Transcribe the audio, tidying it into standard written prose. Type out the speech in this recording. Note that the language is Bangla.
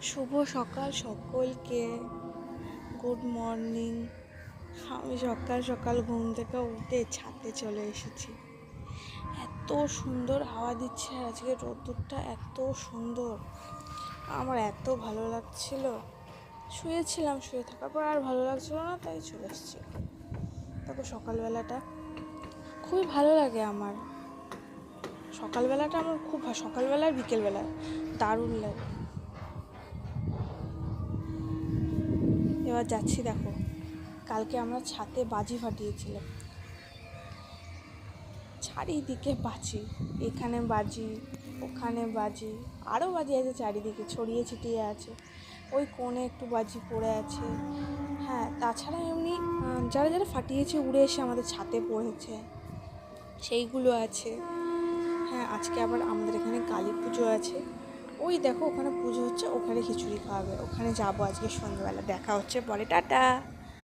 শুভ সকাল সকলকে। Good morning. আমি সকাল সকাল ঘুম থেকে উঠে ছাদে চলে এসেছি। এত সুন্দর হাওয়া দিচ্ছে, আর আজকে রোদ্দুরটা এত সুন্দর, আমার এত ভালো লাগছিল। শুয়েছিলাম, শুয়ে থাকার পর আর ভালো লাগছিল না, তাই চলে এসেছি। দেখো সকালবেলাটা খুবই ভালো লাগে আমার। সকালবেলাটা আমার খুব সকালবেলা আর বিকেলবেলা দারুণ লাগে। এবার যাচ্ছি, দেখো কালকে আমরা ছাদে বাজি ফাটিয়েছিলাম। চারিদিকে বাজি, এখানে বাজি, ওখানে বাজি, আরও বাজি আছে চারিদিকে ছড়িয়ে ছিটিয়ে আছে। ওই কোণে একটু বাজি পড়ে আছে। হ্যাঁ, তাছাড়া এমনি যারা যারা ফাটিয়েছে উড়ে এসে আমাদের ছাদে পড়েছে, সেইগুলো আছে। হ্যাঁ, আজকে আবার আমাদের এখানে কালী পুজো আছে। ওই দেখো ওখানে পুজো হচ্ছে, ওখানে খিচুড়ি খাওয়াবে, ওখানে যাবো আজকে সন্ধ্যাবেলা। দেখা হচ্ছে পরে, টাটা।